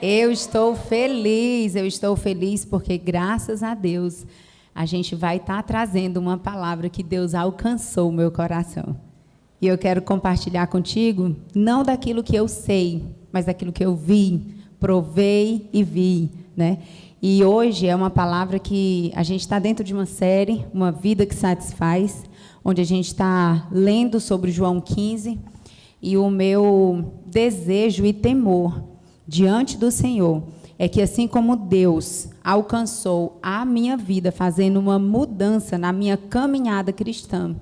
Eu estou feliz porque, graças a Deus, a gente vai estar trazendo uma palavra que Deus alcançou o meu coração. E eu quero compartilhar contigo, não daquilo que eu sei, mas daquilo que eu vi, provei e vi, né? E hoje é uma palavra que a gente está dentro de uma série, Uma Vida que Satisfaz, onde a gente está lendo sobre João 15, e o meu desejo e temor diante do Senhor é que, assim como Deus alcançou a minha vida, fazendo uma mudança na minha caminhada cristã,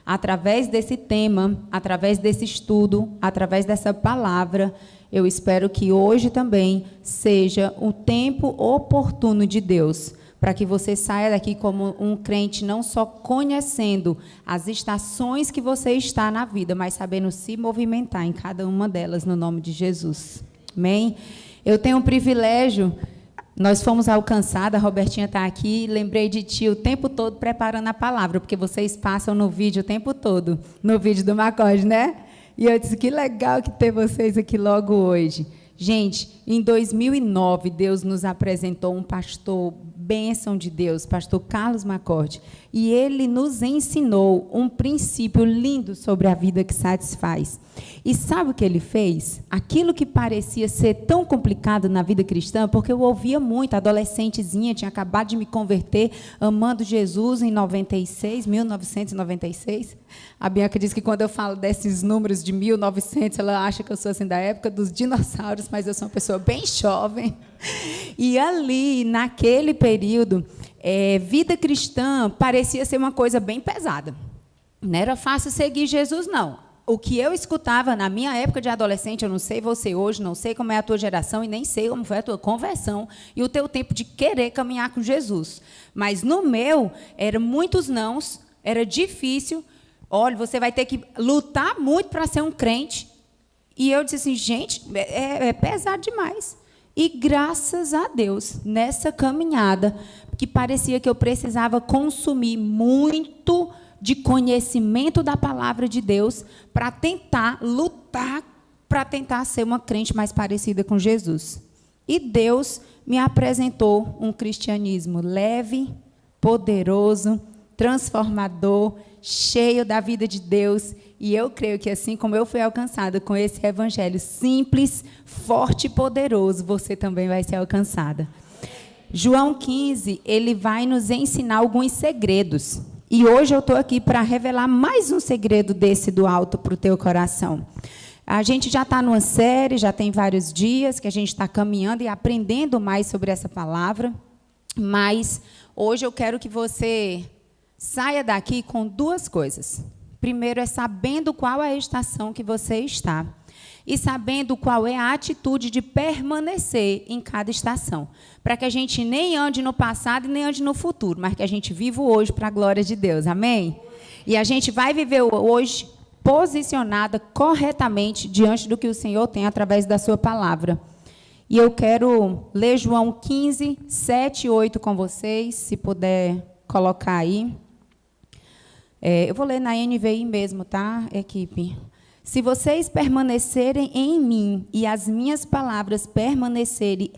através desse tema, através desse estudo, através dessa palavra, eu espero que hoje também seja o tempo oportuno de Deus, para que você saia daqui como um crente, não só conhecendo as estações que você está na vida, mas sabendo se movimentar em cada uma delas, no nome de Jesus. Amém? Eu tenho um privilégio, nós fomos alcançadas, a Robertinha está aqui, lembrei de ti o tempo todo preparando a palavra, porque vocês passam no vídeo o tempo todo, no vídeo do Macorde, né? E eu disse, que legal que ter vocês aqui logo hoje. Gente, em 2009, Deus nos apresentou um pastor, bênção de Deus, pastor Carlos Macorde, e ele nos ensinou um princípio lindo sobre a vida que satisfaz. E sabe o que ele fez? Aquilo que parecia ser tão complicado na vida cristã, porque eu ouvia muito, adolescentezinha, tinha acabado de me converter, amando Jesus em 1996. A Bianca diz que quando eu falo desses números de 1900, ela acha que eu sou assim da época dos dinossauros, mas eu sou uma pessoa bem jovem. E ali, naquele período, vida cristã parecia ser uma coisa bem pesada. Não era fácil seguir Jesus, não. O que eu escutava na minha época de adolescente, eu não sei você hoje, não sei como é a tua geração e nem sei como foi a tua conversão e o teu tempo de querer caminhar com Jesus. Mas no meu, eram muitos nãos, era difícil. Olha, você vai ter que lutar muito para ser um crente. E eu disse assim, gente, é pesado demais. E graças a Deus, nessa caminhada, que parecia que eu precisava consumir muito de conhecimento da palavra de Deus para tentar lutar, para tentar ser uma crente mais parecida com Jesus. E Deus me apresentou um cristianismo leve, poderoso, transformador, cheio da vida de Deus. E eu creio que, assim como eu fui alcançada com esse evangelho simples, forte e poderoso, você também vai ser alcançada. João 15, ele vai nos ensinar alguns segredos. E hoje eu estou aqui para revelar mais um segredo desse do alto para o teu coração. A gente já está numa série, já tem vários dias que a gente está caminhando e aprendendo mais sobre essa palavra. Mas hoje eu quero que você saia daqui com duas coisas. Primeiro é sabendo qual é a estação que você está. E sabendo qual é a atitude de permanecer em cada estação. Para que a gente nem ande no passado e nem ande no futuro, mas que a gente viva hoje para a glória de Deus. Amém? E a gente vai viver hoje posicionada corretamente diante do que o Senhor tem através da sua palavra. E eu quero ler João 15, 7 e 8 com vocês, se puder colocar aí. Eu vou ler na NVI mesmo, tá, equipe? Se vocês permanecerem em mim e as minhas palavras permanecerem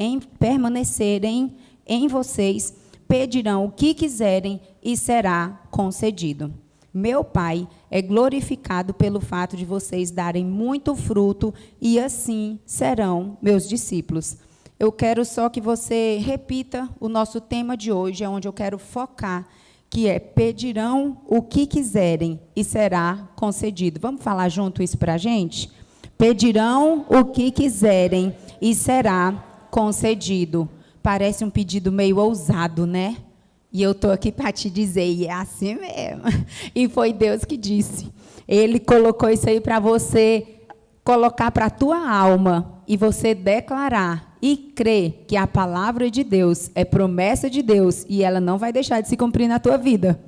em vocês, pedirão o que quiserem e será concedido. Meu Pai é glorificado pelo fato de vocês darem muito fruto e assim serão meus discípulos. Eu quero só que você repita o nosso tema de hoje, é onde eu quero focar, que é, pedirão o que quiserem e será concedido. Vamos falar junto isso para a gente? Pedirão o que quiserem e será concedido. Parece um pedido meio ousado, né? E eu estou aqui para te dizer, e é assim mesmo. E foi Deus que disse. Ele colocou isso aí para você colocar para a tua alma e você declarar e crer que a palavra de Deus é promessa de Deus e ela não vai deixar de se cumprir na tua vida.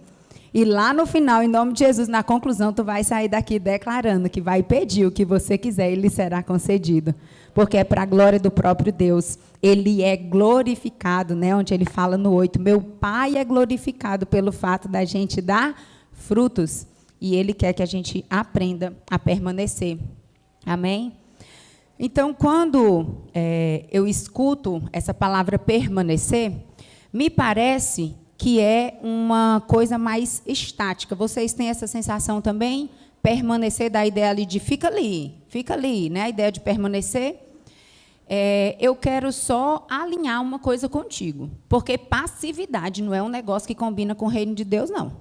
E lá no final, em nome de Jesus, na conclusão, tu vai sair daqui declarando que vai pedir o que você quiser e lhe será concedido. Porque é para a glória do próprio Deus. Ele é glorificado, né? Onde ele fala no 8, meu Pai é glorificado pelo fato da gente dar frutos. E ele quer que a gente aprenda a permanecer. Amém? Então, quando eu escuto essa palavra permanecer, me parece que é uma coisa mais estática. Vocês têm essa sensação também? Permanecer, da ideia ali de fica ali, né? A ideia de permanecer. Eu quero só alinhar uma coisa contigo, porque passividade não é um negócio que combina com o reino de Deus, não.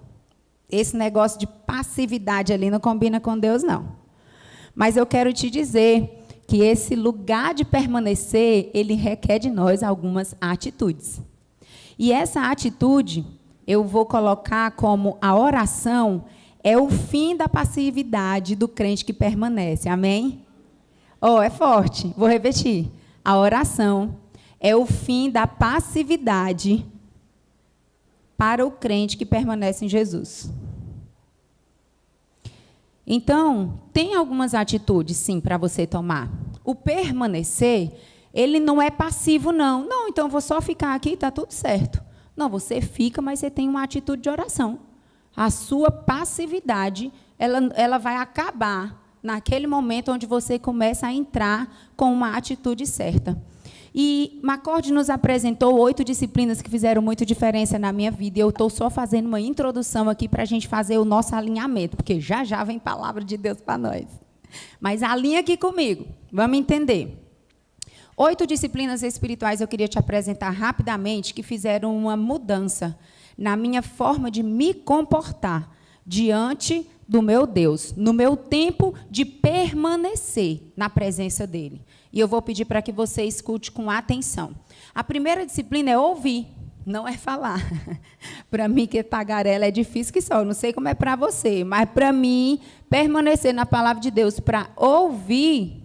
Esse negócio de passividade ali não combina com Deus, não. Mas eu quero te dizer que esse lugar de permanecer, ele requer de nós algumas atitudes. E essa atitude, eu vou colocar como a oração é o fim da passividade do crente que permanece. Amém? É forte. Vou repetir. A oração é o fim da passividade para o crente que permanece em Jesus. Então, tem algumas atitudes, sim, para você tomar. O permanecer, ele não é passivo, não. Não, então vou só ficar aqui e está tudo certo. Não, você fica, mas você tem uma atitude de oração. A sua passividade, ela vai acabar naquele momento onde você começa a entrar com uma atitude certa. E McCord nos apresentou 8 disciplinas que fizeram muita diferença na minha vida. E eu estou só fazendo uma introdução aqui para a gente fazer o nosso alinhamento, porque já vem palavra de Deus para nós. Mas alinha aqui comigo, vamos entender. 8 disciplinas espirituais eu queria te apresentar rapidamente, que fizeram uma mudança na minha forma de me comportar diante do meu Deus, no meu tempo de permanecer na presença dele. E eu vou pedir para que você escute com atenção. A primeira disciplina é ouvir, não é falar. Para mim, que tagarela é difícil que só. Eu não sei como é para você, mas para mim, permanecer na palavra de Deus, para ouvir,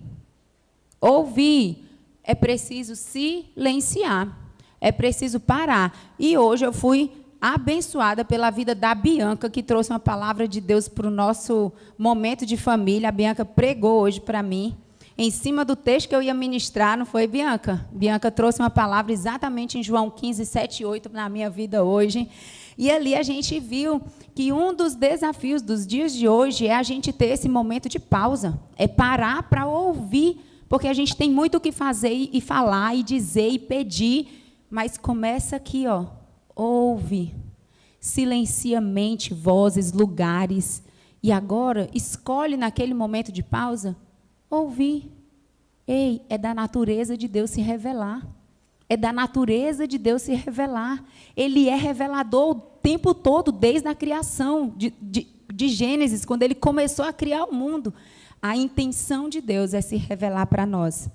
é preciso silenciar, é preciso parar. E hoje eu fui abençoada pela vida da Bianca, que trouxe uma palavra de Deus para o nosso momento de família. A Bianca pregou hoje para mim, em cima do texto que eu ia ministrar, não foi, Bianca? Bianca trouxe uma palavra exatamente em João 15, 7 e 8 na minha vida hoje. E ali a gente viu que um dos desafios dos dias de hoje é a gente ter esse momento de pausa, é parar para ouvir, porque a gente tem muito o que fazer e falar e dizer e pedir, mas começa aqui, ouve, silencia mente, vozes, lugares, e agora escolhe naquele momento de pausa ouvir. Ei, é da natureza de Deus se revelar. É da natureza de Deus se revelar. Ele é revelador o tempo todo, desde a criação de Gênesis, quando ele começou a criar o mundo. A intenção de Deus é se revelar para nós.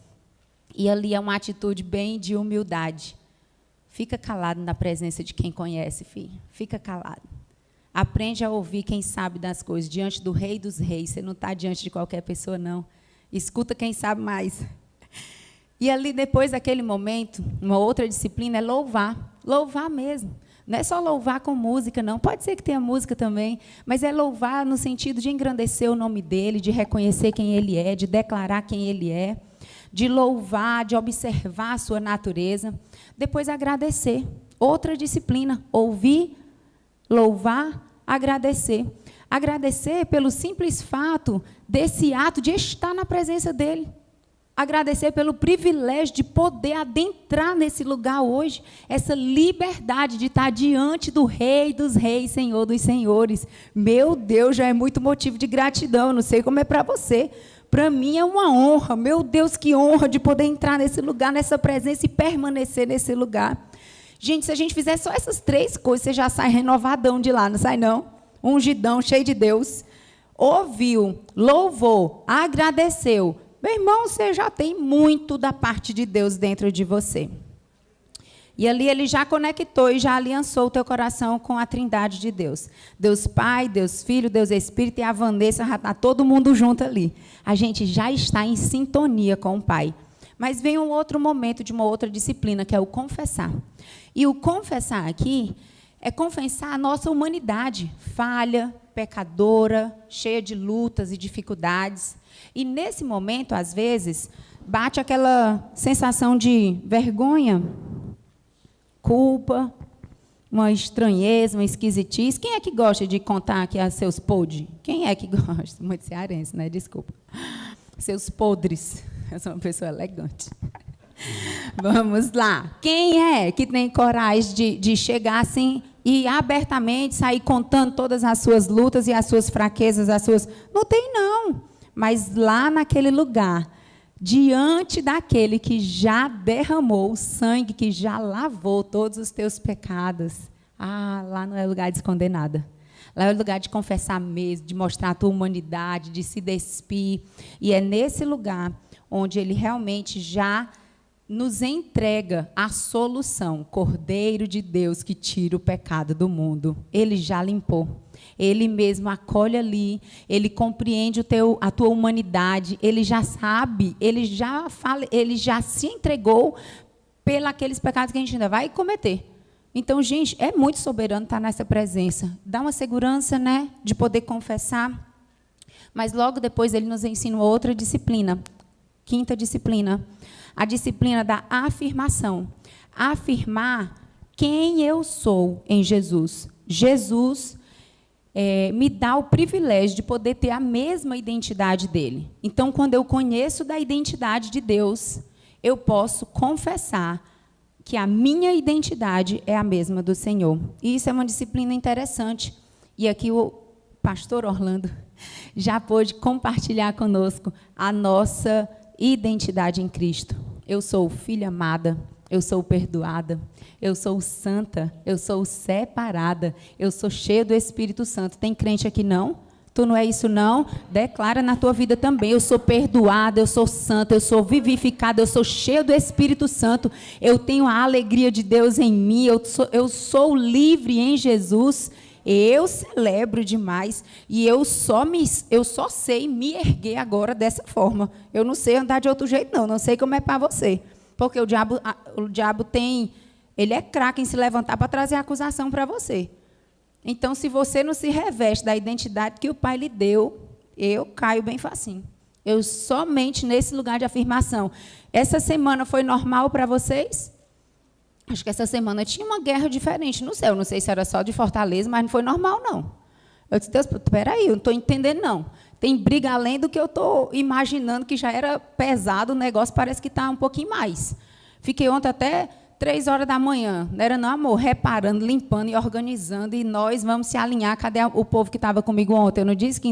E ali é uma atitude bem de humildade. Fica calado na presença de quem conhece, filho. Fica calado. Aprende a ouvir quem sabe das coisas. Diante do Rei dos Reis. Você não está diante de qualquer pessoa, não. Escuta quem sabe mais. E ali, depois daquele momento, uma outra disciplina é louvar. Louvar mesmo. Não é só louvar com música, não. Pode ser que tenha música também, mas é louvar no sentido de engrandecer o nome dele, de reconhecer quem ele é, de declarar quem ele é, de louvar, de observar a sua natureza. Depois, agradecer. Outra disciplina. Ouvir, louvar, agradecer. Agradecer pelo simples fato desse ato de estar na presença dele. Agradecer pelo privilégio de poder adentrar nesse lugar hoje. Essa liberdade de estar diante do Rei dos Reis, Senhor dos Senhores. Meu Deus, já é muito motivo de gratidão. Eu não sei como é para você. Para mim é uma honra. Meu Deus, que honra de poder entrar nesse lugar, nessa presença e permanecer nesse lugar. Gente, se a gente fizer só essas 3 coisas, você já sai renovadão de lá, não sai não? Ungidão, cheio de Deus. Ouviu, louvou, agradeceu. Meu irmão, você já tem muito da parte de Deus dentro de você. E ali ele já conectou e já aliançou o teu coração com a trindade de Deus. Deus Pai, Deus Filho, Deus Espírito e a Vanessa, já está todo mundo junto ali. A gente já está em sintonia com o Pai. Mas vem um outro momento de uma outra disciplina, que é o confessar. E o confessar aqui é confessar a nossa humanidade, falha, pecadora, cheia de lutas e dificuldades. E nesse momento, às vezes, bate aquela sensação de vergonha, culpa, uma estranheza, uma esquisitice. Quem é que gosta de contar aqui a seus podres? Quem é que gosta? Muito cearense, né? Desculpa. Seus podres. Eu sou uma pessoa elegante. Vamos lá. Quem é que tem coragem de chegar assim e abertamente sair contando todas as suas lutas e as suas fraquezas, as suas... Não tem, não. Mas lá naquele lugar, diante daquele que já derramou o sangue, que já lavou todos os teus pecados, lá não é lugar de esconder nada. Lá é o lugar de confessar mesmo, de mostrar a tua humanidade, de se despir. E é nesse lugar onde ele realmente já nos entrega a solução. Cordeiro de Deus que tira o pecado do mundo. Ele já limpou. Ele mesmo acolhe ali. Ele compreende a tua humanidade. Ele já sabe, ele já fala, ele já se entregou pelos pecados que a gente ainda vai cometer. Então, gente, é muito soberano estar nessa presença. Dá uma segurança, né, de poder confessar. Mas logo depois ele nos ensina outra disciplina. Quinta disciplina. A disciplina da afirmação. Afirmar quem eu sou em Jesus. Jesus me dá o privilégio de poder ter a mesma identidade dele. Então, quando eu conheço da identidade de Deus, eu posso confessar que a minha identidade é a mesma do Senhor. E isso é uma disciplina interessante. E aqui o pastor Orlando já pôde compartilhar conosco a nossa identidade em Cristo. Eu sou filha amada, eu sou perdoada, eu sou santa, eu sou separada, eu sou cheia do Espírito Santo. Tem crente aqui não? Tu não é isso não? Declara na tua vida também. Eu sou perdoada, eu sou santa, eu sou vivificada, eu sou cheia do Espírito Santo. Eu tenho a alegria de Deus em mim, eu sou livre em Jesus. Eu celebro demais e eu só sei me erguer agora dessa forma. Eu não sei andar de outro jeito não sei como é para você. Porque o diabo ele é craque em se levantar para trazer acusação para você. Então, se você não se reveste da identidade que o Pai lhe deu, eu caio bem facinho. Eu somente nesse lugar de afirmação. Essa semana foi normal para vocês? Acho que essa semana tinha uma guerra diferente no céu. Eu não sei se era só de Fortaleza, mas não foi normal, não. Eu disse, Deus, espera aí, eu não estou entendendo, não. Tem briga além do que eu estou imaginando, que já era pesado o negócio, parece que está um pouquinho mais. Fiquei ontem até 3 horas da manhã, não era não, amor? Reparando, limpando e organizando, e nós vamos se alinhar. Cadê o povo que estava comigo ontem? Eu não disse que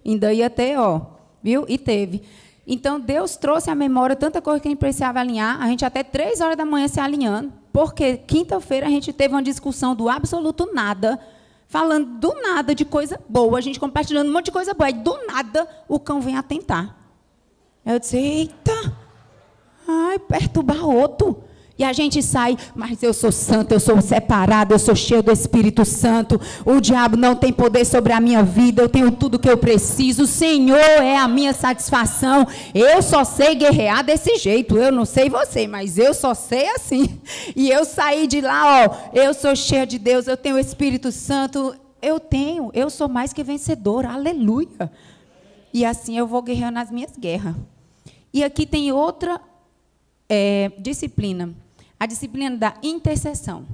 ainda ia ter, ó, viu? E teve. Então, Deus trouxe à memória tanta coisa que a gente precisava alinhar, a gente até 3 horas da manhã se alinhando, porque quinta-feira a gente teve uma discussão do absoluto nada, falando do nada de coisa boa, a gente compartilhando um monte de coisa boa, e do nada o cão vem atentar. Eu disse, eita, perturbar outro. E a gente sai, mas eu sou santa, eu sou separada, eu sou cheia do Espírito Santo, o diabo não tem poder sobre a minha vida, eu tenho tudo que eu preciso, o Senhor é a minha satisfação, eu só sei guerrear desse jeito, eu não sei você, mas eu só sei assim. E eu saí de lá, eu sou cheia de Deus, eu tenho o Espírito Santo, eu sou mais que vencedora, aleluia. E assim eu vou guerreando as minhas guerras. E aqui tem outra disciplina. A disciplina da intercessão.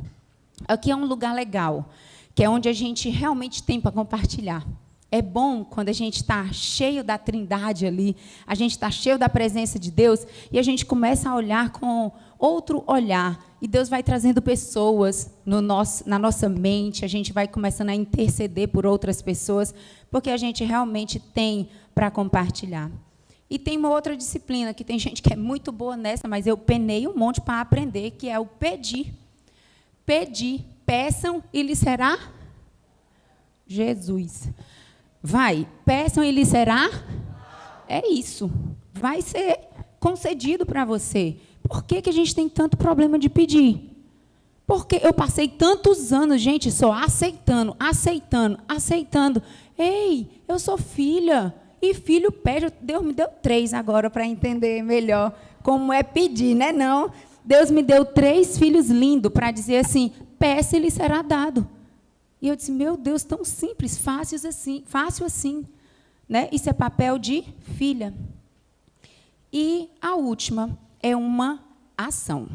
Aqui é um lugar legal, que é onde a gente realmente tem para compartilhar. É bom quando a gente está cheio da Trindade ali, a gente está cheio da presença de Deus, e a gente começa a olhar com outro olhar. E Deus vai trazendo pessoas na nossa mente, a gente vai começando a interceder por outras pessoas, porque a gente realmente tem para compartilhar. E tem uma outra disciplina, que tem gente que é muito boa nessa, mas eu penei um monte para aprender, que é o pedir. Pedir. Peçam e lhe será? Jesus. Vai, peçam e lhe será? É isso. Vai ser concedido para você. Por que a gente tem tanto problema de pedir? Porque eu passei tantos anos, gente, só aceitando. Ei, eu sou filha. E filho pede, Deus me deu 3 agora para entender melhor como é pedir, né? Não, Deus me deu 3 filhos lindos para dizer assim, peça e lhe será dado. E eu disse, meu Deus, tão simples, fácil assim, né? Isso é papel de filha. E a última é uma ação.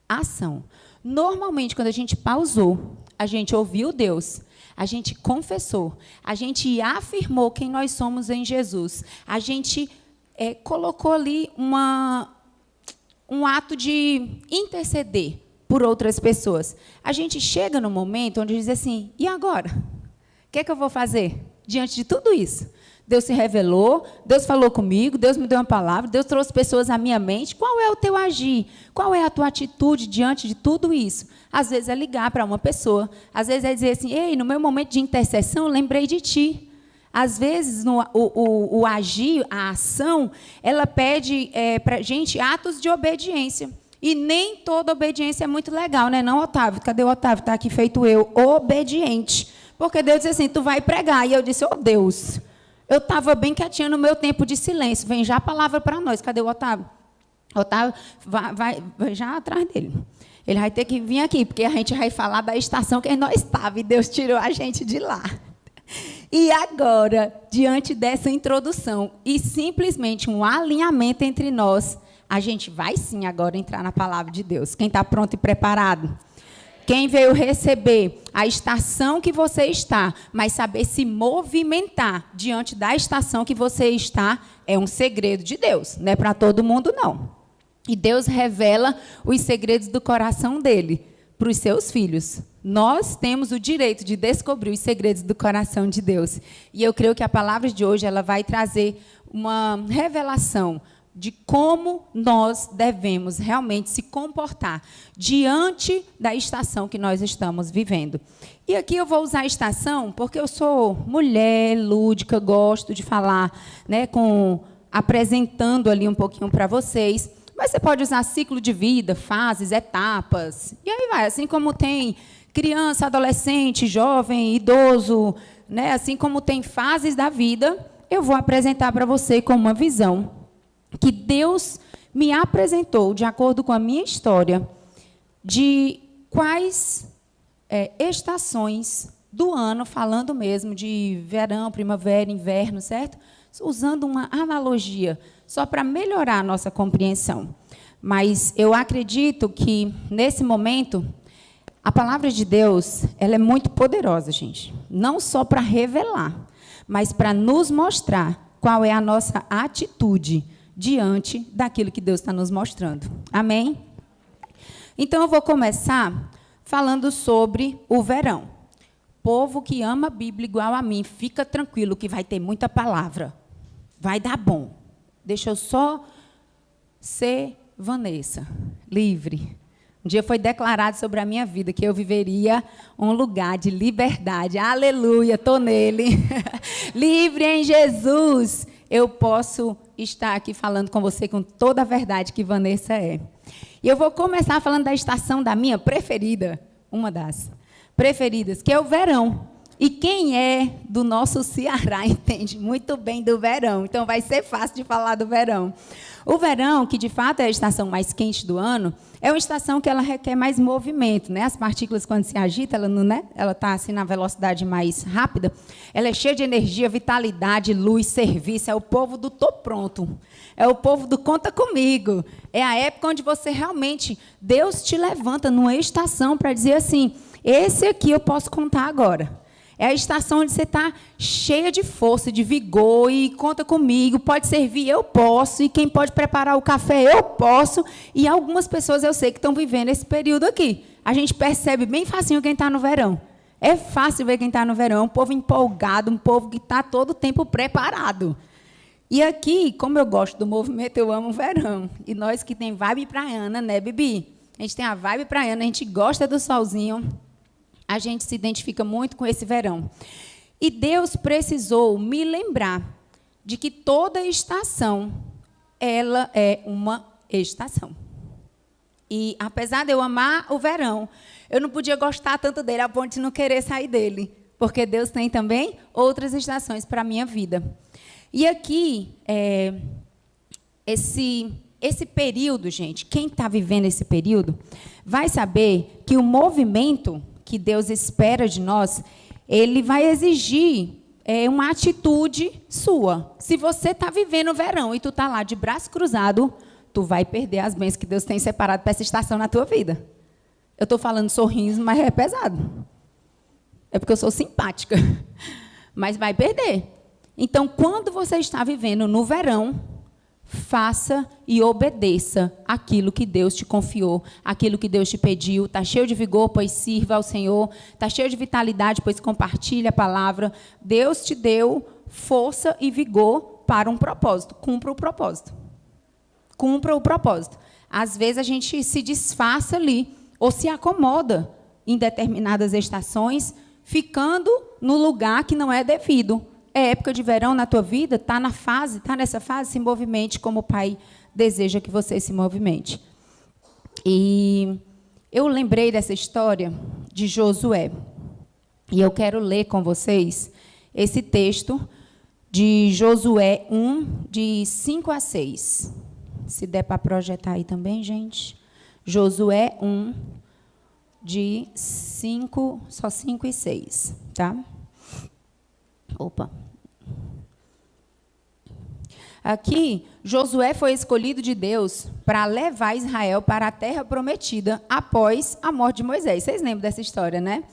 Ação. Normalmente, quando a gente pausou, a gente ouviu Deus, a gente confessou, a gente afirmou quem nós somos em Jesus, a gente colocou ali um ato de interceder por outras pessoas. A gente chega no momento onde diz assim, e agora? O que é que eu vou fazer diante de tudo isso? Deus se revelou, Deus falou comigo, Deus me deu uma palavra, Deus trouxe pessoas à minha mente. Qual é o teu agir? Qual é a tua atitude diante de tudo isso? Às vezes é ligar para uma pessoa, às vezes é dizer assim, ei, no meu momento de intercessão, lembrei de ti. Às vezes, o agir, a ação, ela pede para a gente atos de obediência. E nem toda obediência é muito legal, né? Não, Otávio? Cadê o Otávio? Está aqui feito eu, obediente. Porque Deus disse assim, tu vai pregar. E eu disse, oh Deus, eu estava bem quietinha no meu tempo de silêncio. Vem já a palavra para nós. Cadê o Otávio? Otávio, vai já atrás dele. Ele vai ter que vir aqui, porque a gente vai falar da estação que nós estávamos. E Deus tirou a gente de lá. E agora, diante dessa introdução e simplesmente um alinhamento entre nós, a gente vai sim agora entrar na palavra de Deus. Quem está pronto e preparado? Quem veio receber a estação que você está, mas saber se movimentar diante da estação que você está, é um segredo de Deus. Não é para todo mundo, não. E Deus revela os segredos do coração dele para os seus filhos. Nós temos o direito de descobrir os segredos do coração de Deus. E eu creio que a palavra de hoje ela vai trazer uma revelação de como nós devemos realmente se comportar diante da estação que nós estamos vivendo. E aqui eu vou usar a estação porque eu sou mulher lúdica, gosto de falar, né, apresentando ali um pouquinho para vocês. Mas você pode usar ciclo de vida, fases, etapas. E aí vai, assim como tem criança, adolescente, jovem, idoso, né? Assim como tem fases da vida, eu vou apresentar para você com uma visão que Deus me apresentou, de acordo com a minha história, de quais estações do ano, falando mesmo de verão, primavera, inverno, certo? Usando uma analogia, só para melhorar a nossa compreensão. Mas eu acredito que, nesse momento, a palavra de Deus ela é muito poderosa, gente. Não só para revelar, mas para nos mostrar qual é a nossa atitude diante daquilo que Deus está nos mostrando. Amém? Então, eu vou começar falando sobre o verão. Povo que ama a Bíblia igual a mim, fica tranquilo que vai ter muita palavra. Vai dar bom. Deixa eu só ser Vanessa, livre. Um dia foi declarado sobre a minha vida que eu viveria um lugar de liberdade. Aleluia, estou nele. Livre em Jesus. Eu posso estar aqui falando com você com toda a verdade que Vanessa é. E eu vou começar falando da estação da minha preferida, uma das preferidas, que é o verão. E quem é do nosso Ceará entende muito bem do verão. Então, vai ser fácil de falar do verão. O verão, que de fato é a estação mais quente do ano, é uma estação que ela requer mais movimento, né? As partículas, quando se agitam, ela está assim na velocidade mais rápida, ela é cheia de energia, vitalidade, luz, serviço. É o povo do tô pronto. É o povo do conta comigo. É a época onde você realmente, Deus te levanta numa estação para dizer assim, esse aqui eu posso contar agora. É a estação onde você está cheia de força, de vigor, e conta comigo, pode servir, eu posso, e quem pode preparar o café, eu posso. E algumas pessoas eu sei que estão vivendo esse período aqui. A gente percebe bem facinho quem está no verão. É fácil ver quem está no verão, é um povo empolgado, um povo que está todo o tempo preparado. E aqui, como eu gosto do movimento, eu amo o verão. E nós que tem vibe praiana, né, Bibi? A gente tem a vibe praiana, a gente gosta do solzinho. A gente se identifica muito com esse verão. E Deus precisou me lembrar de que toda estação, ela é uma estação. E, apesar de eu amar o verão, eu não podia gostar tanto dele, a ponto de não querer sair dele. Porque Deus tem também outras estações para a minha vida. E aqui, esse período, gente, quem está vivendo esse período, vai saber que o movimento que Deus espera de nós, ele vai exigir uma atitude sua. Se você está vivendo o verão e tu está lá de braço cruzado, tu vai perder as bênçãos que Deus tem separado para essa estação na tua vida. Eu estou falando sorriso, mas é pesado. É porque eu sou simpática. Mas vai perder. Então, quando você está vivendo no verão, faça e obedeça aquilo que Deus te confiou, aquilo que Deus te pediu. Está cheio de vigor, pois sirva ao Senhor. Está cheio de vitalidade, pois compartilhe a palavra. Deus te deu força e vigor para um propósito. Cumpra o propósito. Cumpra o propósito. Às vezes a gente se disfarça ali, ou se acomoda em determinadas estações, ficando no lugar que não é devido. É época de verão na tua vida, está nessa fase, se movimente como o Pai deseja que você se movimente. E eu lembrei dessa história de Josué. E eu quero ler com vocês esse texto de Josué 1, de 5 a 6. Se der para projetar aí também, gente. Josué 1, de 5, só 5 e 6, tá? Opa. Aqui, Josué foi escolhido de Deus para levar Israel para a terra prometida após a morte de Moisés. Vocês lembram dessa história, né?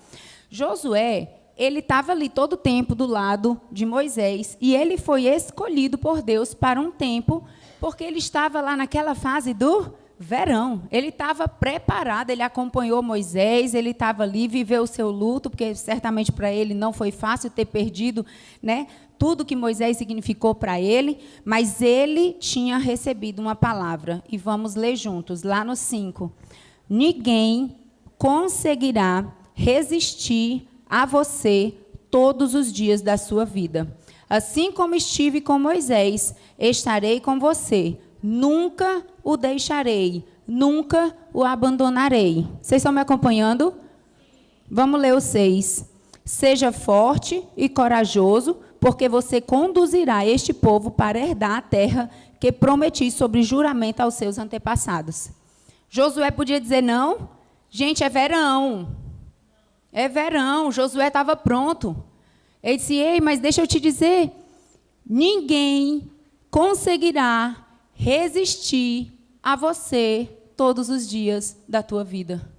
Josué, ele estava ali todo o tempo do lado de Moisés e ele foi escolhido por Deus para um tempo, porque ele estava lá naquela fase do verão. Ele estava preparado, ele acompanhou Moisés, ele estava ali, viveu o seu luto, porque certamente para ele não foi fácil ter perdido, né, tudo que Moisés significou para ele, mas ele tinha recebido uma palavra. E vamos ler juntos, lá no 5. Ninguém conseguirá resistir a você todos os dias da sua vida. Assim como estive com Moisés, estarei com você. Nunca o deixarei, nunca o abandonarei. Vocês estão me acompanhando? Vamos ler o 6. Seja forte e corajoso, porque você conduzirá este povo para herdar a terra que prometi sobre juramento aos seus antepassados. Josué podia dizer não? Gente, é verão. É verão. Josué estava pronto. Ele disse, ei, mas deixa eu te dizer, ninguém conseguirá resistir a você todos os dias da tua vida.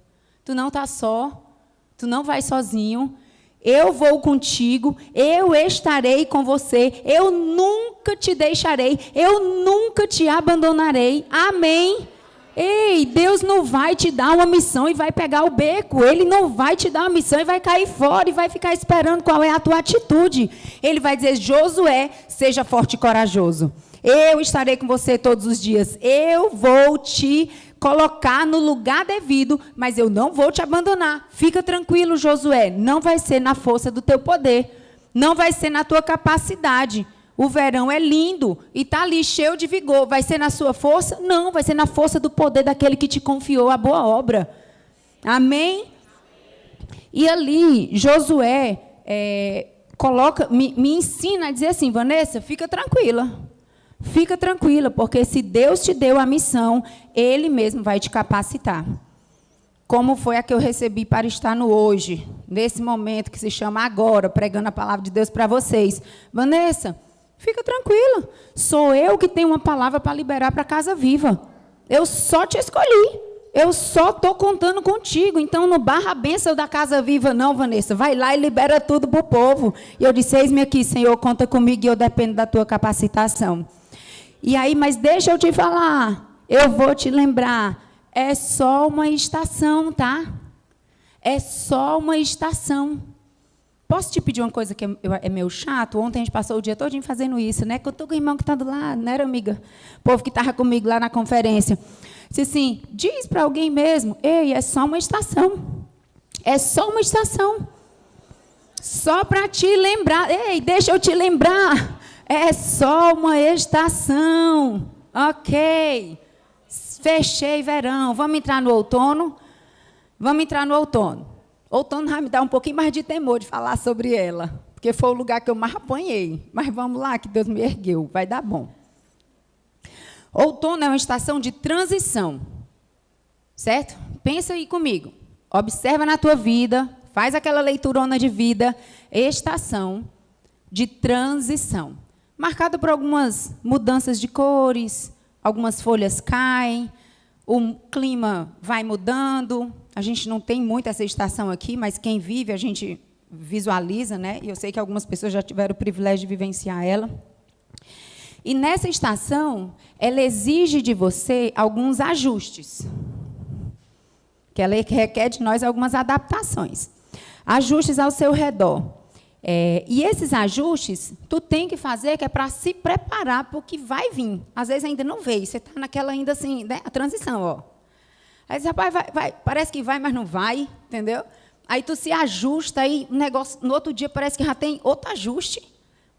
Tu não está só, tu não vai sozinho, eu vou contigo, eu estarei com você, eu nunca te deixarei, eu nunca te abandonarei. Amém? Ei, Deus não vai te dar uma missão e vai pegar o beco. Ele não vai te dar uma missão e vai cair fora e vai ficar esperando qual é a tua atitude. Ele vai dizer, Josué, seja forte e corajoso. Eu estarei com você todos os dias. Eu vou te colocar no lugar devido, mas eu não vou te abandonar. Fica tranquilo, Josué. Não vai ser na força do teu poder. Não vai ser na tua capacidade. O verão é lindo e está ali cheio de vigor. Vai ser na sua força? Não, vai ser na força do poder daquele que te confiou a boa obra. Amém? E ali, Josué me ensina a dizer assim, Vanessa, fica tranquila. Fica tranquila, porque se Deus te deu a missão, Ele mesmo vai te capacitar. Como foi a que eu recebi para estar no hoje, nesse momento que se chama agora, pregando a palavra de Deus para vocês. Vanessa, fica tranquila. Sou eu que tenho uma palavra para liberar para a Casa Viva. Eu só te escolhi. Eu só estou contando contigo. Então, não barra a bênção da Casa Viva, não, Vanessa. Vai lá e libera tudo para o povo. E eu disse, eis-me aqui, Senhor, conta comigo e eu dependo da tua capacitação. E aí, mas deixa eu te falar, eu vou te lembrar, é só uma estação, tá? É só uma estação. Posso te pedir uma coisa que é meio chato? Ontem a gente passou o dia todo fazendo isso, né? Que eu estou com o irmão que está do lado, não era, amiga? O povo que estava comigo lá na conferência. Disse assim, diz para alguém mesmo, ei, é só uma estação. É só uma estação. Só para te lembrar, ei, deixa eu te lembrar. É só uma estação. Ok. Fechei verão. Vamos entrar no outono? Vamos entrar no outono. Outono vai me dar um pouquinho mais de temor de falar sobre ela, porque foi o lugar que eu mais apanhei. Mas vamos lá, que Deus me ergueu. Vai dar bom. Outono é uma estação de transição. Certo? Pensa aí comigo. Observa na tua vida. Faz aquela leiturona de vida. Estação de transição. Marcado por algumas mudanças de cores, algumas folhas caem, o clima vai mudando. A gente não tem muito essa estação aqui, mas quem vive, a gente visualiza, né? E eu sei que algumas pessoas já tiveram o privilégio de vivenciar ela. E nessa estação, ela exige de você alguns ajustes. Que ela requer de nós algumas adaptações. Ajustes ao seu redor. E esses ajustes, tu tem que fazer, que é para se preparar para o que vai vir. Às vezes ainda não veio, você está naquela ainda assim, né, a transição, ó. Aí você, rapaz, vai, parece que vai, mas não vai, entendeu? Aí tu se ajusta, aí o negócio, no outro dia parece que já tem outro ajuste.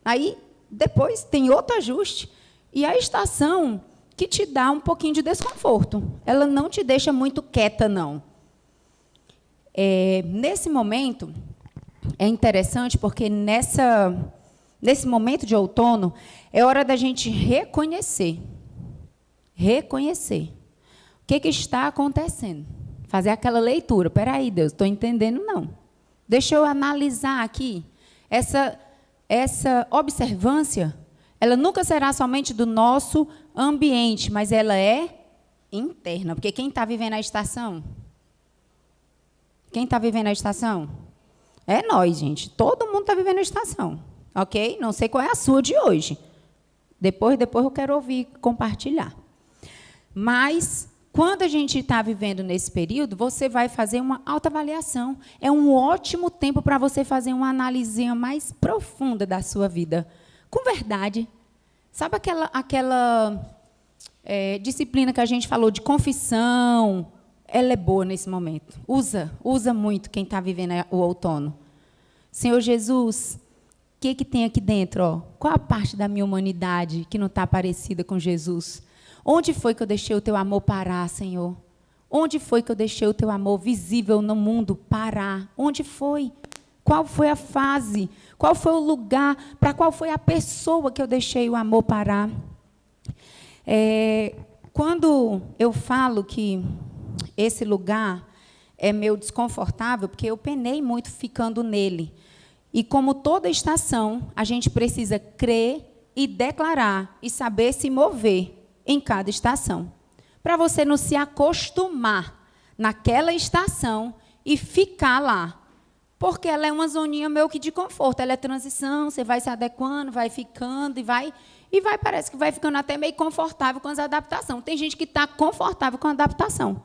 Aí depois tem outro ajuste. E a estação que te dá um pouquinho de desconforto. Ela não te deixa muito quieta, não. Nesse momento, é interessante porque nesse momento de outono, é hora da gente reconhecer. Reconhecer. O que está acontecendo? Fazer aquela leitura. Espera aí, Deus, estou entendendo, não. Deixa eu analisar aqui. Essa observância, ela nunca será somente do nosso ambiente, mas ela é interna. Porque quem está vivendo a estação? Quem está vivendo a estação? É nós, gente. Todo mundo está vivendo a estação. Ok? Não sei qual é a sua de hoje. Depois eu quero ouvir, compartilhar. Mas, quando a gente está vivendo nesse período, você vai fazer uma autoavaliação. É um ótimo tempo para você fazer uma análise mais profunda da sua vida. Com verdade. Sabe aquela disciplina que a gente falou de confissão? Ela é boa nesse momento. Usa muito quem está vivendo o outono. Senhor Jesus, o que tem aqui dentro? Ó? Qual a parte da minha humanidade que não está parecida com Jesus? Onde foi que eu deixei o teu amor parar, Senhor? Onde foi que eu deixei o teu amor visível no mundo parar? Onde foi? Qual foi a fase? Qual foi o lugar? Para qual foi a pessoa que eu deixei o amor parar? Quando eu falo que esse lugar é meio desconfortável, porque eu penei muito ficando nele. E como toda estação, a gente precisa crer e declarar e saber se mover em cada estação. Para você não se acostumar naquela estação e ficar lá. Porque ela é uma zoninha meio que de conforto. Ela é transição, você vai se adequando, vai ficando parece que vai ficando até meio confortável com as adaptações. Tem gente que está confortável com a adaptação.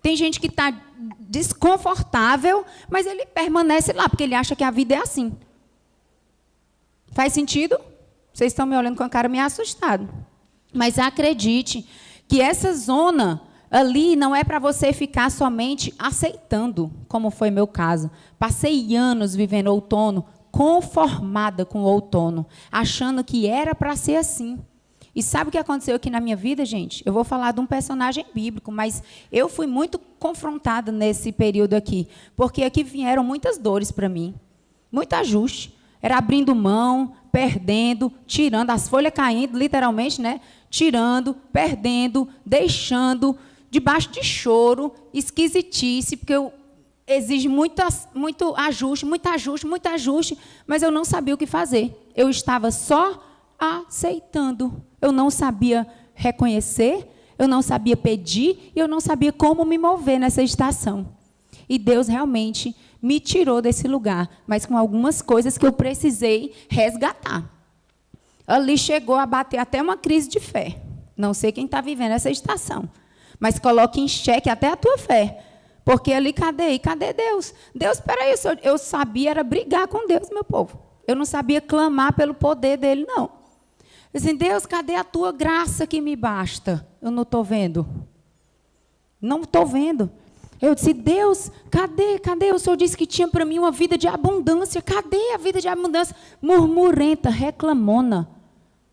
Tem gente que está desconfortável, mas ele permanece lá, porque ele acha que a vida é assim. Faz sentido? Vocês estão me olhando com a cara meio assustado. Mas acredite que essa zona ali não é para você ficar somente aceitando, como foi meu caso. Passei anos vivendo outono, conformada com o outono, achando que era para ser assim. E sabe o que aconteceu aqui na minha vida, gente? Eu vou falar de um personagem bíblico, mas eu fui muito confrontada nesse período aqui, porque aqui vieram muitas dores para mim, muito ajuste. Era abrindo mão, perdendo, tirando, as folhas caindo, literalmente, né? Tirando, perdendo, deixando, debaixo de choro, esquisitice, porque exige muito ajuste, mas eu não sabia o que fazer. Eu estava só aceitando. Eu não sabia reconhecer, eu não sabia pedir, e eu não sabia como me mover nessa estação. E Deus realmente me tirou desse lugar, mas com algumas coisas que eu precisei resgatar. Ali chegou a bater até uma crise de fé. Não sei quem está vivendo essa estação, mas coloque em xeque até a tua fé. Porque ali, cadê Deus? Deus, peraí, eu sabia era brigar com Deus, meu povo. Eu não sabia clamar pelo poder dele, não. Assim, Deus, cadê a tua graça que me basta? Eu não estou vendo. Não estou vendo. Eu disse, Deus, cadê? O Senhor disse que tinha para mim uma vida de abundância. Cadê a vida de abundância? Murmurenta, reclamona.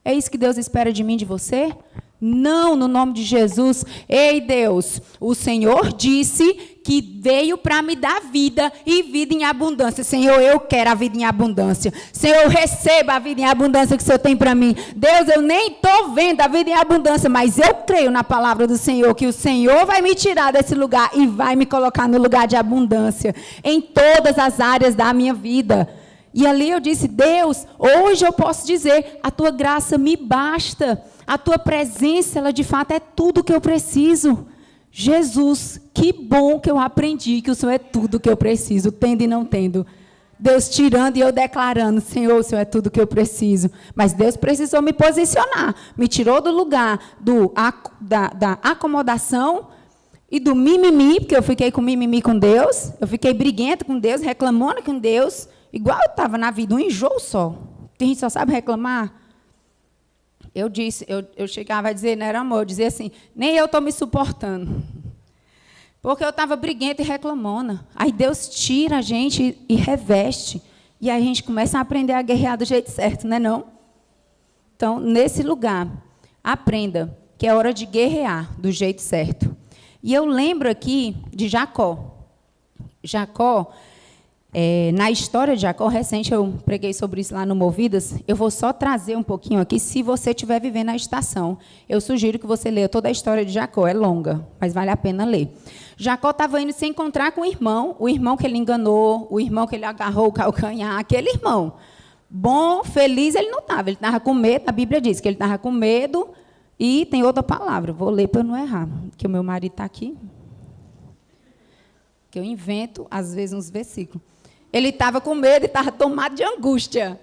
É isso que Deus espera de mim e de você? Não, no nome de Jesus. Ei, Deus, o Senhor disse que veio para me dar vida e vida em abundância. Senhor, eu quero a vida em abundância. Senhor, eu recebo a vida em abundância que o Senhor tem para mim. Deus, eu nem estou vendo a vida em abundância, mas eu creio na palavra do Senhor, que o Senhor vai me tirar desse lugar e vai me colocar no lugar de abundância em todas as áreas da minha vida. E ali eu disse, Deus, hoje eu posso dizer, a tua graça me basta. A tua presença, ela de fato é tudo que eu preciso. Jesus, que bom que eu aprendi que o Senhor é tudo que eu preciso, tendo e não tendo. Deus tirando e eu declarando, Senhor, o Senhor é tudo que eu preciso. Mas Deus precisou me posicionar, me tirou do lugar da acomodação e do mimimi, porque eu fiquei com mimimi com Deus, eu fiquei briguenta com Deus, reclamando com Deus, igual eu estava na vida, um enjoo só. Tem gente que só sabe reclamar. Eu chegava a dizer, não era amor, eu dizia assim, nem eu estou me suportando. Porque eu estava briguenta e reclamona. Aí Deus tira a gente e reveste. E aí a gente começa a aprender a guerrear do jeito certo, não é não? Então, nesse lugar, aprenda que é hora de guerrear do jeito certo. E eu lembro aqui de Jacó. Jacó, na história de Jacó, recente, eu preguei sobre isso lá no Movidas, eu vou só trazer um pouquinho aqui, se você estiver vivendo a estação. Eu sugiro que você leia toda a história de Jacó, é longa, mas vale a pena ler. Jacó estava indo se encontrar com o irmão que ele enganou, o irmão que ele agarrou o calcanhar, aquele irmão. Bom, feliz ele não estava, ele estava com medo, a Bíblia diz que ele estava com medo, e tem outra palavra, vou ler para eu não errar, que o meu marido está aqui, que eu invento, às vezes, uns versículos. Ele estava com medo e estava tomado de angústia.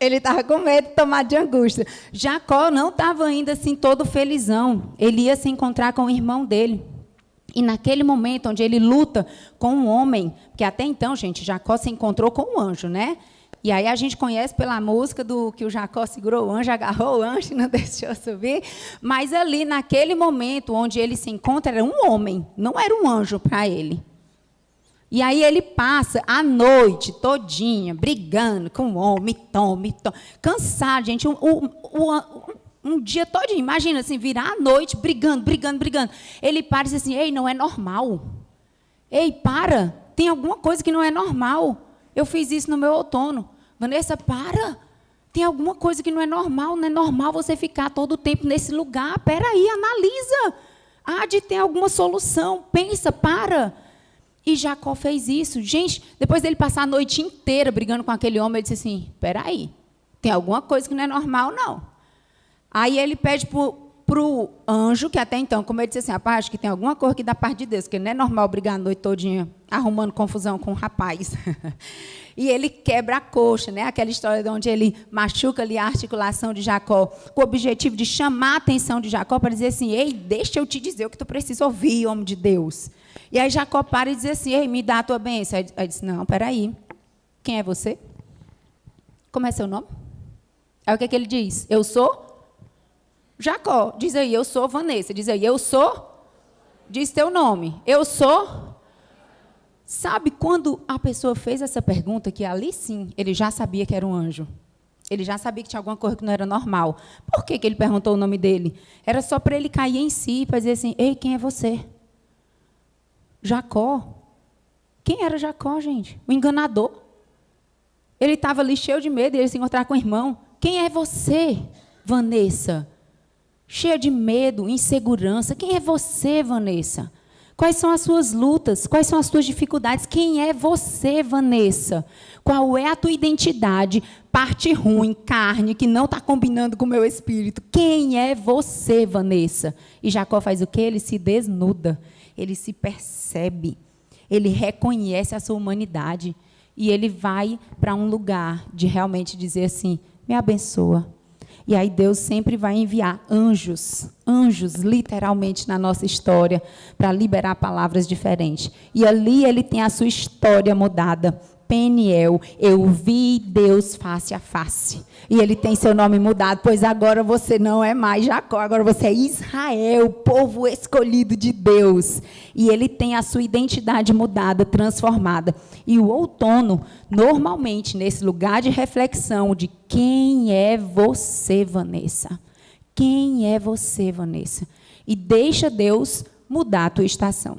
Ele estava com medo e tomado de angústia. Jacó não estava ainda assim todo felizão, ele ia se encontrar com o irmão dele. E naquele momento onde ele luta com um homem, porque até então, gente, Jacó se encontrou com um anjo, né? E aí a gente conhece pela música do que o Jacó segurou o anjo, agarrou o anjo e não deixou subir. Mas ali, naquele momento onde ele se encontra, era um homem, não era um anjo para ele. E aí ele passa a noite todinha brigando com o homem, tome. Cansado, gente, um dia todinho, imagina assim, virar a noite brigando. Ele para e diz assim, ei, não é normal. Ei, para, tem alguma coisa que não é normal. Eu fiz isso no meu outono. Vanessa, para, tem alguma coisa que não é normal você ficar todo o tempo nesse lugar. Espera aí, analisa. Há de ter alguma solução, pensa, para. E Jacó fez isso. Gente, depois dele passar a noite inteira brigando com aquele homem, ele disse assim, espera aí, tem alguma coisa que não é normal, não. Aí ele pede para o anjo, que até então, como ele disse assim, rapaz, acho que tem alguma coisa aqui da parte de Deus, porque não é normal brigar a noite todinha, arrumando confusão com o rapaz. E ele quebra a coxa, né? Aquela história de onde ele machuca ali a articulação de Jacó, com o objetivo de chamar a atenção de Jacó para dizer assim, ei, deixa eu te dizer o que tu precisa ouvir, homem de Deus. E aí Jacó para e diz assim, ei, me dá a tua bênção. Aí disse, não, peraí, quem é você? Como é seu nome? Aí o que ele diz? Eu sou Jacó. Diz aí, eu sou Vanessa. Diz aí, eu sou? Diz teu nome. Eu sou? Sabe quando a pessoa fez essa pergunta, que ali sim, ele já sabia que era um anjo. Ele já sabia que tinha alguma coisa que não era normal. Por que ele perguntou o nome dele? Era só para ele cair em si, para dizer assim, ei, quem é você? Jacó. Quem era Jacó, gente? O enganador. Ele estava ali cheio de medo, e ele se encontrar com o irmão. Quem é você, Vanessa? Cheia de medo, insegurança. Quem é você, Vanessa? Quais são as suas lutas? Quais são as suas dificuldades? Quem é você, Vanessa? Qual é a tua identidade? Parte ruim, carne, que não está combinando com o meu espírito. Quem é você, Vanessa? E Jacó faz o quê? Ele se desnuda. Ele se percebe. Ele reconhece a sua humanidade. E ele vai para um lugar de realmente dizer assim, me abençoa. E aí Deus sempre vai enviar anjos, literalmente, na nossa história, para liberar palavras diferentes. E ali ele tem a sua história mudada. Peniel, eu vi Deus face a face. E ele tem seu nome mudado, pois agora você não é mais Jacó, agora você é Israel, povo escolhido de Deus. E ele tem a sua identidade mudada, transformada. E o outono, normalmente, nesse lugar de reflexão de quem é você, Vanessa? Quem é você, Vanessa? E deixa Deus mudar a tua estação.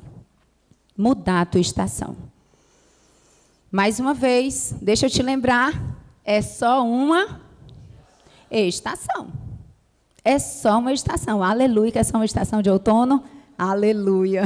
Mudar a tua estação. Mais uma vez, deixa eu te lembrar, é só uma estação. É só uma estação. Aleluia, que é só uma estação de outono. Aleluia.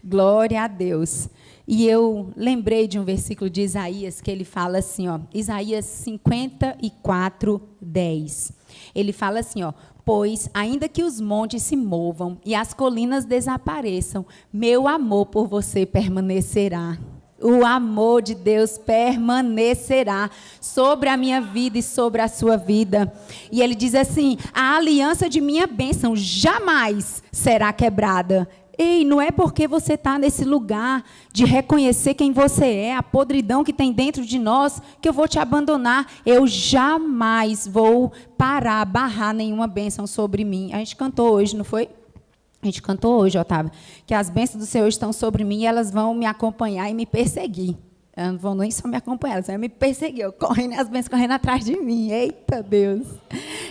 Glória a Deus. E eu lembrei de um versículo de Isaías, que ele fala assim, ó, Isaías 54, 10. Ele fala assim, ó, pois, ainda que os montes se movam e as colinas desapareçam, meu amor por você permanecerá. O amor de Deus permanecerá sobre a minha vida e sobre a sua vida. E ele diz assim: a aliança de minha bênção jamais será quebrada. Ei, não é porque você está nesse lugar de reconhecer quem você é, a podridão que tem dentro de nós, que eu vou te abandonar. Eu jamais vou parar, barrar nenhuma bênção sobre mim. A gente cantou hoje, não foi? A gente cantou hoje, Otávio, que as bênçãos do Senhor estão sobre mim e elas vão me acompanhar e me perseguir. Elas não vão nem só me acompanhar, elas vão me perseguir. Correndo, as bênçãos correndo atrás de mim. Eita, Deus.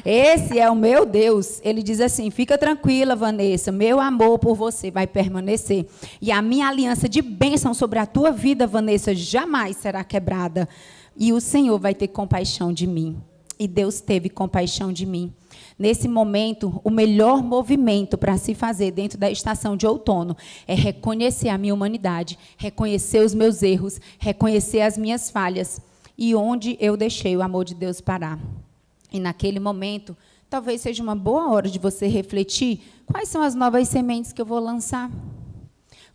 Esse é o meu Deus. Ele diz assim: fica tranquila, Vanessa, meu amor por você vai permanecer. E a minha aliança de bênção sobre a tua vida, Vanessa, jamais será quebrada. E o Senhor vai ter compaixão de mim. E Deus teve compaixão de mim. Nesse momento, o melhor movimento para se fazer dentro da estação de outono é reconhecer a minha humanidade, reconhecer os meus erros, reconhecer as minhas falhas e onde eu deixei o amor de Deus parar. E naquele momento, talvez seja uma boa hora de você refletir: quais são as novas sementes que eu vou lançar?